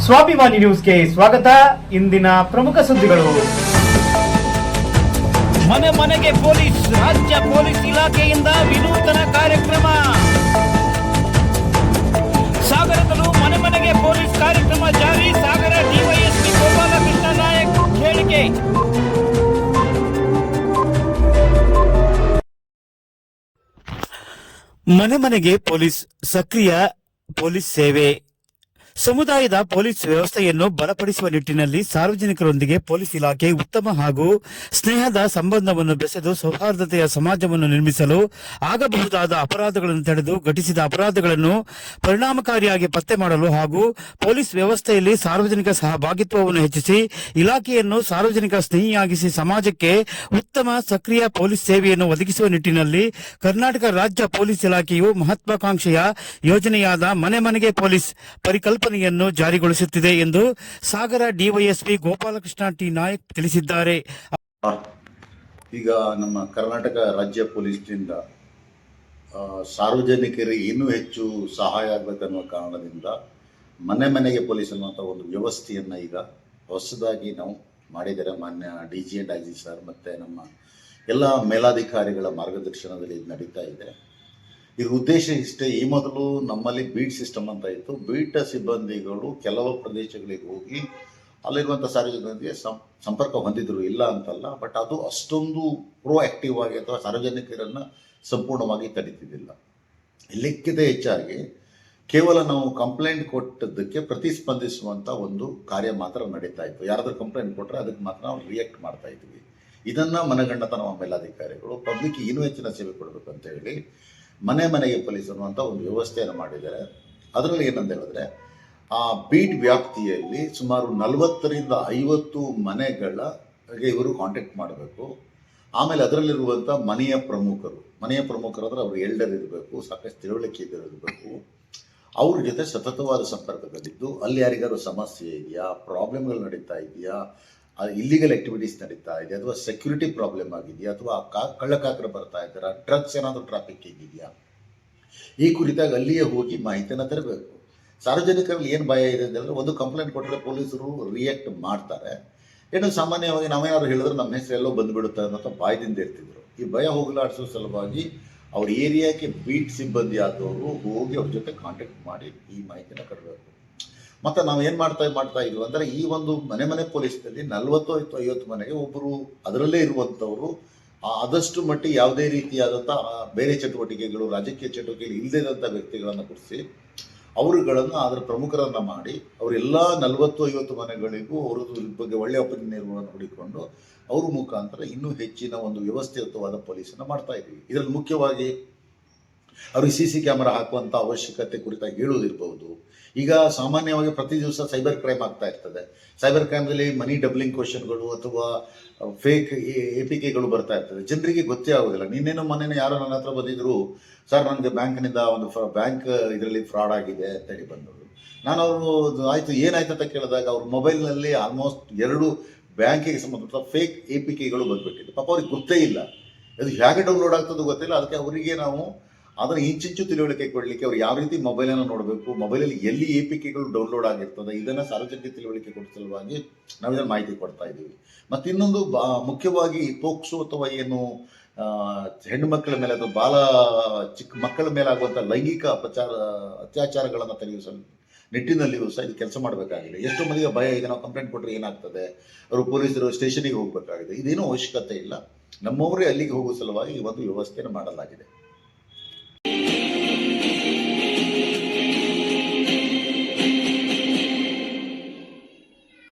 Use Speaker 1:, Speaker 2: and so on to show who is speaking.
Speaker 1: ಸ್ವಾಭಿಮಾನಿ ನ್ಯೂಸ್ಗೆ ಸ್ವಾಗತ. ಇಂದಿನ ಪ್ರಮುಖ ಸುದ್ದಿಗಳು.
Speaker 2: ಮನೆ ಮನೆಗೆ ಪೊಲೀಸ್, ರಾಜ್ಯ ಪೊಲೀಸ್ ಇಲಾಖೆಯಿಂದ ವಿನೂತನ ಕಾರ್ಯಕ್ರಮ. ಸಾಗರದಲ್ಲೂ ಮನೆ ಮನೆಗೆ ಪೊಲೀಸ್ ಕಾರ್ಯಕ್ರಮ ಜಾರಿ. ಸಾಗರ ಡಿವೈಎಸ್ಪಿ ಗೋಪಾಲಕೃಷ್ಣ ನಾಯಕ್ ಹೇಳಿಕೆ. ಮನೆ ಮನೆಗೆ ಪೊಲೀಸ್, ಸಕ್ರಿಯ ಪೊಲೀಸ್ ಸೇವೆ. ಸಮುದಾಯದ ಪೊಲೀಸ್ ವ್ಯವಸ್ಥೆಯನ್ನು ಬಲಪಡಿಸುವ ನಿಟ್ಟಿನಲ್ಲಿ ಸಾರ್ವಜನಿಕರೊಂದಿಗೆ ಪೊಲೀಸ್ ಇಲಾಖೆ ಉತ್ತಮ ಹಾಗೂ ಸ್ನೇಹದ ಸಂಬಂಧವನ್ನು ಬೆಸೆದು ಸೌಹಾರ್ದತೆಯ ಸಮಾಜವನ್ನು ನಿರ್ಮಿಸಲು ಆಗಬಹುದಾದ ಅಪರಾಧಗಳನ್ನು ತಡೆದು ಘಟಿಸಿದ ಅಪರಾಧಗಳನ್ನು ಪರಿಣಾಮಕಾರಿಯಾಗಿ ಪತ್ತೆ ಮಾಡಲು ಹಾಗೂ ಪೊಲೀಸ್ ವ್ಯವಸ್ಥೆಯಲ್ಲಿ ಸಾರ್ವಜನಿಕ ಸಹಭಾಗಿತ್ವವನ್ನು ಹೆಚ್ಚಿಸಿ ಇಲಾಖೆಯನ್ನು ಸಾರ್ವಜನಿಕ ಸ್ನೇಹಿಯಾಗಿಸಿ ಸಮಾಜಕ್ಕೆ ಉತ್ತಮ ಸಕ್ರಿಯ ಪೊಲೀಸ್ ಸೇವೆಯನ್ನು ಒದಗಿಸುವ ನಿಟ್ಟಿನಲ್ಲಿ ಕರ್ನಾಟಕ ರಾಜ್ಯ ಪೊಲೀಸ್ ಇಲಾಖೆಯು ಮಹತ್ವಾಕಾಂಕ್ಷೆಯ ಯೋಜನೆಯಾದ ಮನೆ ಮನೆಗೆ ಪೊಲೀಸ್ ಪರಿಕಲ್ಪನೆಯನ್ನು ಜಾರಿಗೊಳಿಸುತ್ತಿದೆ ಎಂದು ಸಾಗರ ಡಿವೈಎಸ್ಪಿ ಗೋಪಾಲಕೃಷ್ಣ ಟಿ ನಾಯಕ್ ತಿಳಿಸಿದ್ದಾರೆ.
Speaker 3: ಈಗ ನಮ್ಮ ಕರ್ನಾಟಕ ರಾಜ್ಯ ಪೊಲೀಸ್ನಿಂದ ಸಾರ್ವಜನಿಕರಿಗೆ ಇನ್ನೂ ಹೆಚ್ಚು ಸಹಾಯ ಆಗಬೇಕನ್ನುವ ಕಾರಣದಿಂದ ಮನೆ ಮನೆಗೆ ಪೊಲೀಸ್ ಅನ್ನುವಂಥ ಒಂದು ವ್ಯವಸ್ಥೆಯನ್ನು ಈಗ ಹೊಸದಾಗಿ ನಾವು ಮಾಡಿದ್ದಾರೆ. ಮಾನ್ಯ DG and IG ಸರ್ ಮತ್ತು ನಮ್ಮ ಎಲ್ಲ ಮೇಲಾಧಿಕಾರಿಗಳ ಮಾರ್ಗದರ್ಶನದಲ್ಲಿ ಇದು ನಡೀತಾ ಇದೆ. ಇದ್ರ ಉದ್ದೇಶ ಇಷ್ಟೇ. ಈ ಮೊದಲು ನಮ್ಮಲ್ಲಿ ಬೀಟ್ ಸಿಸ್ಟಮ್ ಅಂತ ಇತ್ತು. ಬೀಟ್ ಸಿಬ್ಬಂದಿಗಳು ಕೆಲವು ಪ್ರದೇಶಗಳಿಗೆ ಹೋಗಿ ಅಲ್ಲಿರುವಂಥ ಸಾರ್ವಜನಿಕರಿಗೆ ಸಂಪರ್ಕ ಹೊಂದಿದ್ರು, ಇಲ್ಲ ಅಂತಲ್ಲ. ಬಟ್ ಅದು ಅಷ್ಟೊಂದು ಪ್ರೋಆಕ್ಟಿವ್ ಆಗಿ ಅಥವಾ ಸಾರ್ವಜನಿಕರನ್ನು ಸಂಪೂರ್ಣವಾಗಿ ತಡೀತಿದ್ದಿಲ್ಲ. ಎಲ್ಲಕ್ಕಿಂತ ಹೆಚ್ಚಾಗಿ ಕೇವಲ ನಾವು ಕಂಪ್ಲೇಂಟ್ ಕೊಟ್ಟದ್ದಕ್ಕೆ ಪ್ರತಿಸ್ಪಂದಿಸುವಂಥ ಒಂದು ಕಾರ್ಯ ಮಾತ್ರ ನಡೀತಾ ಇತ್ತು. ಯಾರಾದರೂ ಕಂಪ್ಲೇಂಟ್ ಕೊಟ್ಟರೆ ಅದಕ್ಕೆ ಮಾತ್ರ ನಾವು ರಿಯಾಕ್ಟ್ ಮಾಡ್ತಾ ಇದ್ವಿ. ಇದನ್ನು ಮನಗಂಡತ ನಮ್ಮ ಮೇಲಾಧಿಕಾರಿಗಳು ಪಬ್ಲಿಕ್ ಇನ್ನೂ ಹೆಚ್ಚಿನ ಸೇವೆ ಕೊಡಬೇಕು ಅಂತ ಹೇಳಿ ಮನೆ ಮನೆಗೆ ಪೊಲೀಸ್ ಅನ್ನುವಂಥ ಒಂದು ವ್ಯವಸ್ಥೆಯನ್ನು ಮಾಡಿದ್ದಾರೆ. ಅದರಲ್ಲಿ ಏನಂತ ಹೇಳಿದ್ರೆ, ಆ ಬೀಟ್ ವ್ಯಾಪ್ತಿಯಲ್ಲಿ ಸುಮಾರು 40ರಿಂದ 50 ಮನೆಗಳಿಗೆ ಇವರು ಕಾಂಟ್ಯಾಕ್ಟ್ ಮಾಡಬೇಕು. ಆಮೇಲೆ ಅದರಲ್ಲಿರುವಂಥ ಮನೆಯ ಪ್ರಮುಖರು ಅಂದರೆ ಅವರು ಎಲ್ಡರ್ ಇರಬೇಕು, ಸಾಕಷ್ಟು ತಿಳುವಳಿಕೆ ಇರಬೇಕು. ಅವ್ರ ಜೊತೆ ಸತತವಾದ ಸಂಪರ್ಕದಲ್ಲಿದ್ದು ಅಲ್ಲಿ ಯಾರಿಗಾರು ಸಮಸ್ಯೆ ಇದೆಯಾ, ಪ್ರಾಬ್ಲಮ್ಗಳು ನಡೀತಾ ಇದೆಯಾ, ಇಲ್ಲಿಗಲ್ ಆಕ್ಟಿವಿಟೀಸ್ ನಡೀತಾ ಇದೆ, ಅಥವಾ ಸೆಕ್ಯೂರಿಟಿ ಪ್ರಾಬ್ಲಮ್ ಆಗಿದೆಯಾ, ಅಥವಾ ಕಳ್ಳಕಾಕರು ಬರ್ತಾ ಇದ್ದಾರಾ, ಡ್ರಗ್ಸ್ ಏನಾದರೂ ಟ್ರಾಫಿಕ್ಕಿಂಗ್ ಇದೆಯಾ, ಈ ಕುರಿತಾಗಿ ಅಲ್ಲಿಯೇ ಹೋಗಿ ಮಾಹಿತಿಯನ್ನು ತರಬೇಕು. ಸಾರ್ವಜನಿಕರಲ್ಲಿ ಏನು ಭಯ ಇದೆ ಅಂತಂದರೆ, ಒಂದು ಕಂಪ್ಲೇಂಟ್ ಕೊಟ್ಟರೆ ಪೊಲೀಸರು ರಿಯಾಕ್ಟ್ ಮಾಡ್ತಾರೆ. ಏನು ಸಾಮಾನ್ಯವಾಗಿ ನಾವೇನಾದ್ರು ಹೇಳಿದ್ರೆ ನಮ್ಮ ಹೆಸರು ಎಲ್ಲೋ ಬಂದುಬಿಡುತ್ತೆ ಅನ್ನೋ ಭಯದಿಂದ ಇರ್ತಿದ್ರು. ಈ ಭಯ ಹೋಗಲಾಡಿಸೋ ಸಲುವಾಗಿ ಅವ್ರ ಏರಿಯಾಕ್ಕೆ ಬೀಟ್ ಸಿಬ್ಬಂದಿ ಆದವರು ಹೋಗಿ ಅವ್ರ ಜೊತೆ ಕಾಂಟ್ಯಾಕ್ಟ್ ಮಾಡಿ ಈ ಮಾಹಿತಿನ ಕೊಡಬೇಕು. ಮತ್ತು ನಾವು ಏನು ಮಾಡ್ತಾ ಇದ್ವಿ ಅಂದರೆ, ಈ ಒಂದು ಮನೆ ಪೊಲೀಸ್ನಲ್ಲಿ 40-50 ಮನೆಗೆ ಒಬ್ಬರು ಅದರಲ್ಲೇ ಇರುವಂಥವರು ಆದಷ್ಟು ಮಟ್ಟಿಗೆ ಯಾವುದೇ ರೀತಿಯಾದಂಥ ಬೇರೆ ಚಟುವಟಿಕೆಗಳು, ರಾಜಕೀಯ ಚಟುವಟಿಕೆಗಳು ಇಲ್ಲದಿದ್ದಂಥ ವ್ಯಕ್ತಿಗಳನ್ನು ಕೊಡಿಸಿ ಅವರುಗಳನ್ನು ಅದರ ಪ್ರಮುಖರನ್ನು ಮಾಡಿ ಅವರೆಲ್ಲ 40-50 ಮನೆಗಳಿಗೂ ಅವರ ಬಗ್ಗೆ ಒಳ್ಳೆಯ ನಿರ್ವಹಣೆ ನೋಡಿಕೊಂಡು ಅವ್ರ ಮುಖಾಂತರ ಇನ್ನೂ ಹೆಚ್ಚಿನ ಒಂದು ವ್ಯವಸ್ಥಿತವಾದ ಪೊಲೀಸನ್ನು ಮಾಡ್ತಾ ಇದ್ದೀವಿ. ಇದರಲ್ಲಿ ಮುಖ್ಯವಾಗಿ ಅವ್ರಿಗೆ CC ಕ್ಯಾಮರಾ ಹಾಕುವಂಥ ಅವಶ್ಯಕತೆ ಕುರಿತಾಗಿ ಹೇಳೋದಿರ್ಬೋದು. ಈಗ ಸಾಮಾನ್ಯವಾಗಿ ಪ್ರತಿ ದಿವಸ ಸೈಬರ್ ಕ್ರೈಮ್ ಆಗ್ತಾ ಇರ್ತದೆ. ಸೈಬರ್ ಕ್ರೈಮ್ದಲ್ಲಿ ಮನಿ ಡಬ್ಲಿಂಗ್ ಕ್ವಶನ್ಗಳು ಅಥವಾ ಫೇಕ್ APKಗಳು ಬರ್ತಾ ಇರ್ತದೆ. ಜನರಿಗೆ ಗೊತ್ತೇ ಆಗೋದಿಲ್ಲ. ನಿನ್ನೇನು ಮೊನ್ನೆ ಯಾರೋ ನನ್ನ ಹತ್ರ ಬಂದಿದ್ರು, ಸರ್ ನನಗೆ ಬ್ಯಾಂಕ್ನಿಂದ ಒಂದು ಬ್ಯಾಂಕ್ ಇದರಲ್ಲಿ ಫ್ರಾಡ್ ಆಗಿದೆ ಅಂತೇಳಿ ಬಂದವರು. ನಾನು ಅವರು ಆಯಿತು ಏನಾಯ್ತು ಅಂತ ಕೇಳಿದಾಗ ಅವ್ರ ಮೊಬೈಲ್ನಲ್ಲಿ ಆಲ್ಮೋಸ್ಟ್ 2 ಬ್ಯಾಂಕಿಗೆ ಸಂಬಂಧಪಟ್ಟ ಫೇಕ್ APKಗಳು ಬಂದುಬಿಟ್ಟಿದೆ. ಪಾಪ ಅವ್ರಿಗೆ ಗೊತ್ತೇ ಇಲ್ಲ, ಅದು ಹೇಗೆ ಡೌನ್ಲೋಡ್ ಆಗ್ತದೋ ಗೊತ್ತಿಲ್ಲ. ಅದಕ್ಕೆ ಅವರಿಗೆ ನಾವು ಅದನ್ನು ಇಂಚಿಂಚು ತಿಳುವಳಿಕೆ ಕೊಡಲಿಕ್ಕೆ ಅವ್ರು ಯಾವ ರೀತಿ ಮೊಬೈಲನ್ನು ನೋಡಬೇಕು, ಮೊಬೈಲಲ್ಲಿ ಎಲ್ಲಿ APKಗಳು ಡೌನ್ಲೋಡ್ ಆಗಿರ್ತದೆ, ಇದನ್ನು ಸಾರ್ವಜನಿಕ ತಿಳುವಳಿಕೆ ಕೊಡೋ ಸಲುವಾಗಿ ನಾವು ಇದನ್ನು ಮಾಹಿತಿ ಕೊಡ್ತಾ ಇದ್ದೀವಿ. ಮತ್ತು ಇನ್ನೊಂದು ಮುಖ್ಯವಾಗಿ ಪೋಕ್ಸೋ ಅಥವಾ ಏನು ಹೆಣ್ಣು ಮಕ್ಕಳ ಮೇಲೆ ಅಥವಾ ಚಿಕ್ಕ ಮಕ್ಕಳ ಮೇಲೆ ಆಗುವಂಥ ಲೈಂಗಿಕ ಅತ್ಯಾಚಾರಗಳನ್ನು ತಡೆಯುವ ನಿಟ್ಟಿನಲ್ಲಿಯೂ ಸಹ ಇದು ಕೆಲಸ ಮಾಡಬೇಕಾಗಿದೆ. ಎಷ್ಟೋ ಮಂದಿಗೆ ಭಯ ಇದೆ, ನಾವು ಕಂಪ್ಲೇಂಟ್ ಕೊಟ್ಟರೆ ಏನಾಗ್ತದೆ, ಅವರು ಪೊಲೀಸರು ಸ್ಟೇಷನಿಗೆ ಹೋಗಬೇಕಾಗಿದೆ. ಇದೇನೂ ಅವಶ್ಯಕತೆ ಇಲ್ಲ. ನಮ್ಮವರೇ ಅಲ್ಲಿಗೆ ಹೋಗುವ ಸಲುವಾಗಿ ಈ ಒಂದು ವ್ಯವಸ್ಥೆಯನ್ನು ಮಾಡಲಾಗಿದೆ.